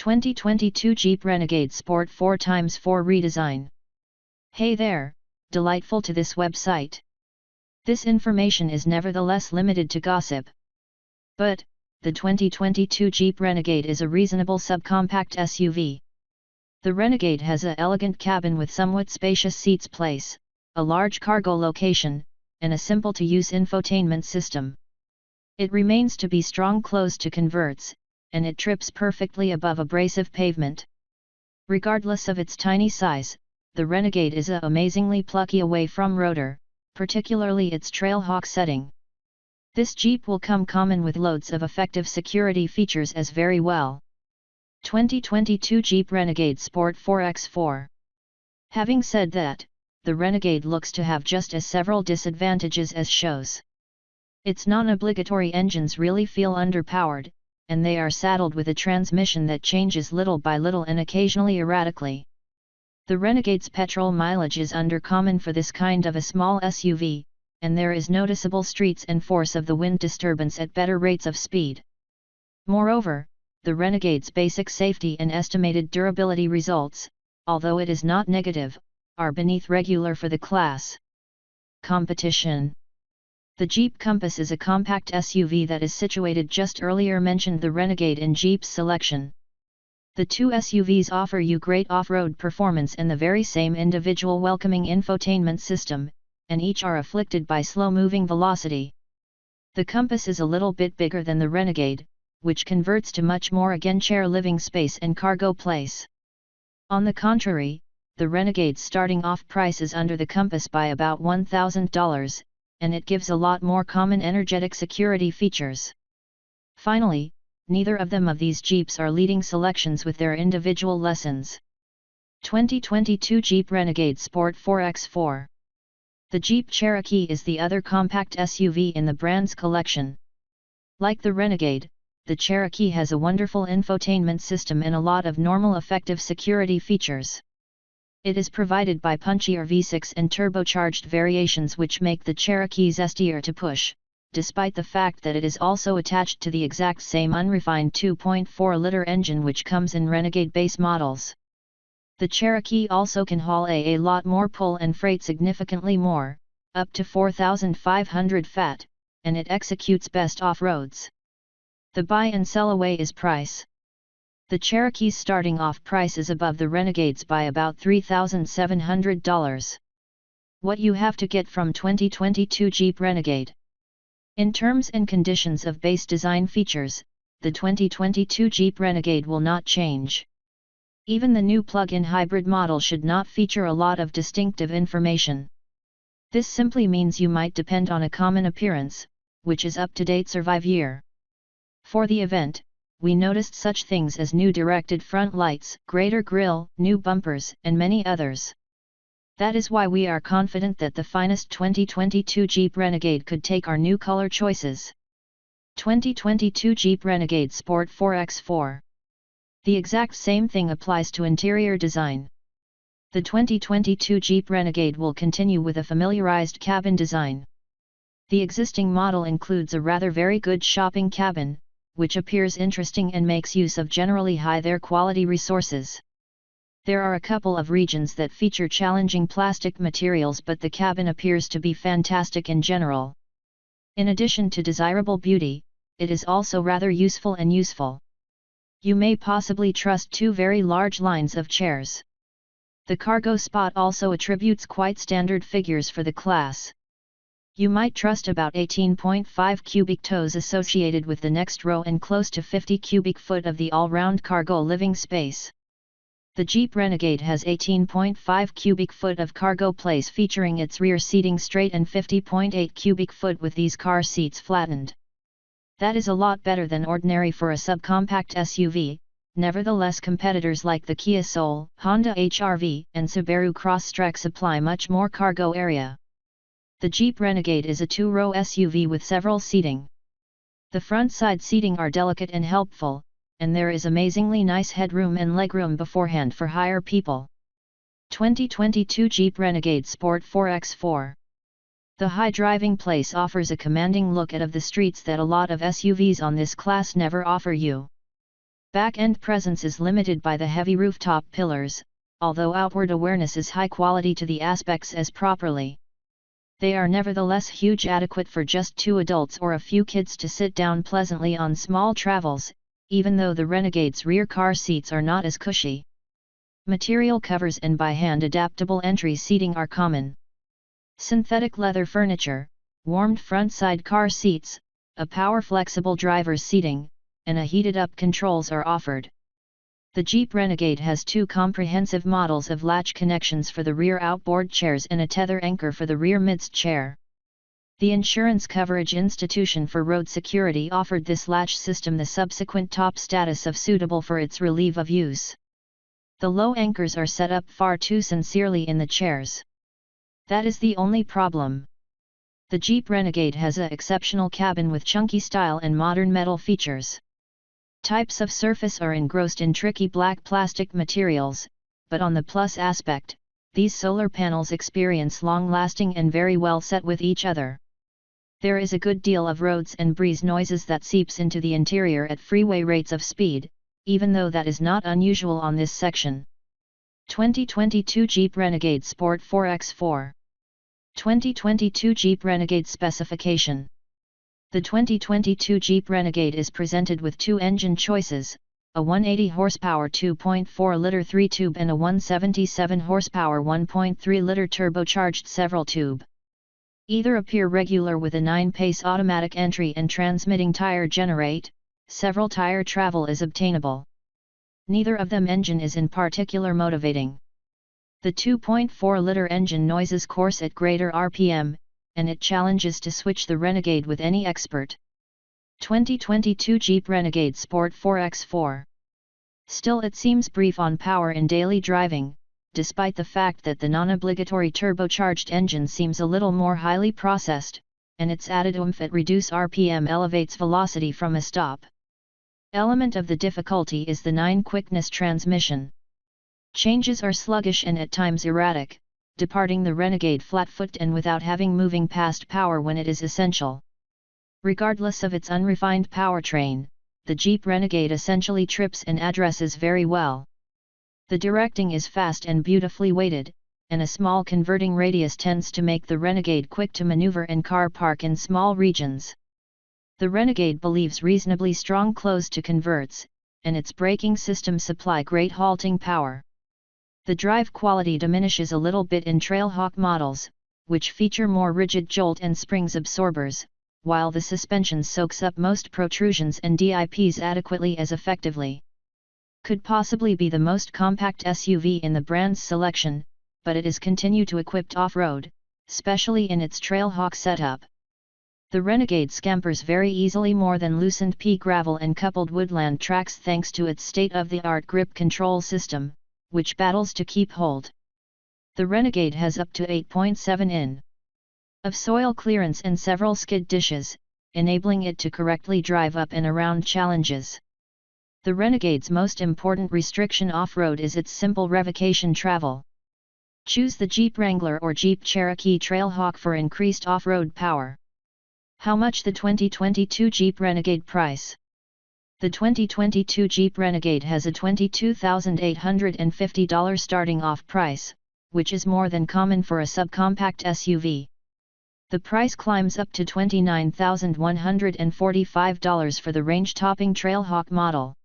2022 Jeep Renegade Sport 4x4 redesign. Hey there, delightful to this website. This information is nevertheless limited to gossip. But, the 2022 Jeep Renegade is a reasonable subcompact SUV. The Renegade has an elegant cabin with somewhat spacious seats place, a large cargo location, and a simple-to-use infotainment system. It remains to be strong close to converts, and it trips perfectly above abrasive pavement. Regardless of its tiny size, the Renegade is amazingly plucky away from rotor, particularly its Trailhawk setting. This Jeep will come common with loads of effective security features as very well. 2022 Jeep Renegade Sport 4x4. Having said that, the Renegade looks to have just as several disadvantages as shows. Its non-obligatory engines really feel underpowered, and they are saddled with a transmission that changes little by little and occasionally erratically. The Renegade's petrol mileage is undercommon for this kind of a small SUV, and there is noticeable streets and force of the wind disturbance at better rates of speed. Moreover, the Renegade's basic safety and estimated durability results, although it is not negative, are beneath regular for the class. Competition. The Jeep Compass is a compact SUV that is situated just earlier mentioned the Renegade in Jeep's selection. The two SUVs offer you great off-road performance and the very same individual welcoming infotainment system, and each are afflicted by slow-moving velocity. The Compass is a little bit bigger than the Renegade, which converts to much more again chair living space and cargo place. On the contrary, the Renegade's starting off price is under the Compass by about $1,000, and it gives a lot more common energetic security features. Finally, neither of these Jeeps are leading selections with their individual lessons. 2022 Jeep Renegade Sport 4x4. The Jeep Cherokee is the other compact SUV in the brand's collection. Like the Renegade, the Cherokee has a wonderful infotainment system and a lot of normal effective security features. It is provided by punchier V6 and turbocharged variations which make the Cherokee's easier to push, despite the fact that it is also attached to the exact same unrefined 2.4-liter engine which comes in Renegade base models. The Cherokee also can haul a lot more pull and freight significantly more, up to 4,500 fat, and it executes best off-roads. The buy and sell away is price. The Cherokee's starting off price is above the Renegade's by about $3,700. What you have to get from 2022 Jeep Renegade. In terms and conditions of base design features, the 2022 Jeep Renegade will not change. Even the new plug-in hybrid model should not feature a lot of distinctive information. This simply means you might depend on a common appearance, which is up-to-date survive year. For the event, we noticed such things as new directed front lights, greater grille, new bumpers, and many others. That is why we are confident that the finest 2022 Jeep Renegade could take our new color choices. 2022 Jeep Renegade Sport 4x4. The exact same thing applies to interior design. The 2022 Jeep Renegade will continue with a familiarized cabin design. The existing model includes a rather very good shopping cabin, which appears interesting and makes use of generally high quality resources. There are a couple of regions that feature challenging plastic materials, but the cabin appears to be fantastic in general. In addition to desirable beauty, it is also rather useful and useful. You may possibly trust two very large lines of chairs. The cargo spot also attributes quite standard figures for the class. You might trust about 18.5 cubic toes associated with the next row and close to 50 cubic foot of the all-round cargo living space. The Jeep Renegade has 18.5 cubic foot of cargo place featuring its rear seating straight and 50.8 cubic foot with these car seats flattened. That is a lot better than ordinary for a subcompact SUV. Nevertheless, competitors like the Kia Soul, Honda HR-V, and Subaru Crosstrek supply much more cargo area. The Jeep Renegade is a two-row SUV with several seating. The front side seating are delicate and helpful, and there is amazingly nice headroom and legroom beforehand for higher people. 2022 Jeep Renegade Sport 4x4. The high driving place offers a commanding look out of the streets that a lot of SUVs on this class never offer you. Back-end presence is limited by the heavy rooftop pillars, although outward awareness is high quality to the aspects as properly. They are nevertheless huge, adequate for just 2 adults or a few kids to sit down pleasantly on small travels, even though the Renegade's rear car seats are not as cushy. Material covers and by-hand adaptable entry seating are common. Synthetic leather furniture, warmed front side car seats, a power flexible driver's seating, and a heated-up controls are offered. The Jeep Renegade has 2 comprehensive models of latch connections for the rear outboard chairs and a tether anchor for the rear midst chair. The Insurance Coverage Institution for Road Security offered this latch system the subsequent top status of suitable for its relief of use. The low anchors are set up far too sincerely in the chairs. That is the only problem. The Jeep Renegade has an exceptional cabin with chunky style and modern metal features. Types of surface are engrossed in tricky black plastic materials, but on the plus aspect, these solar panels experience long-lasting and very well set with each other. There is a good deal of roads and breeze noises that seeps into the interior at freeway rates of speed, even though that is not unusual on this section. 2022 Jeep Renegade Sport 4x4. 2022 Jeep Renegade specification. The 2022 Jeep Renegade is presented with 2 engine choices, a 180 horsepower 2.4-liter 3-tube and a 177 horsepower 1.3-liter turbocharged several tube. Either appear regular with a 9-pace automatic entry and transmitting tire generate, several tire travel is obtainable. Neither of them engine is in particular motivating. The 2.4-liter engine noises coarse at greater RPM, and it challenges to switch the Renegade with any expert. 2022 Jeep Renegade Sport 4x4. Still, it seems brief on power in daily driving, despite the fact that the non-obligatory turbocharged engine seems a little more highly processed, and its added oomph at reduced RPM elevates velocity from a stop. Element of the difficulty is the 9-quickness transmission. Changes are sluggish and at times erratic, departing the Renegade flat-footed and without having moving past power when it is essential. Regardless of its unrefined powertrain, the Jeep Renegade essentially trips and addresses very well. The directing is fast and beautifully weighted, and a small converting radius tends to make the Renegade quick to maneuver and car park in small regions. The Renegade believes reasonably strong close to converts, and its braking system supply great halting power. The drive quality diminishes a little bit in Trailhawk models, which feature more rigid jolt and springs absorbers, while the suspension soaks up most protrusions and dips adequately as effectively. Could possibly be the most compact SUV in the brand's selection, but it is continue to equipped off-road, especially in its Trailhawk setup. The Renegade scampers very easily more than loosened pea gravel and coupled woodland tracks thanks to its state-of-the-art grip control system, which battles to keep hold. The Renegade has up to 8.7 in of soil clearance and several skid dishes, enabling it to correctly drive up and around challenges. The Renegade's most important restriction off-road is its simple revocation travel. Choose the Jeep Wrangler or Jeep Cherokee Trailhawk for increased off-road power. How much the 2022 Jeep Renegade price? The 2022 Jeep Renegade has a $22,850 starting off price, which is more than common for a subcompact SUV. The price climbs up to $29,145 for the range-topping Trailhawk model.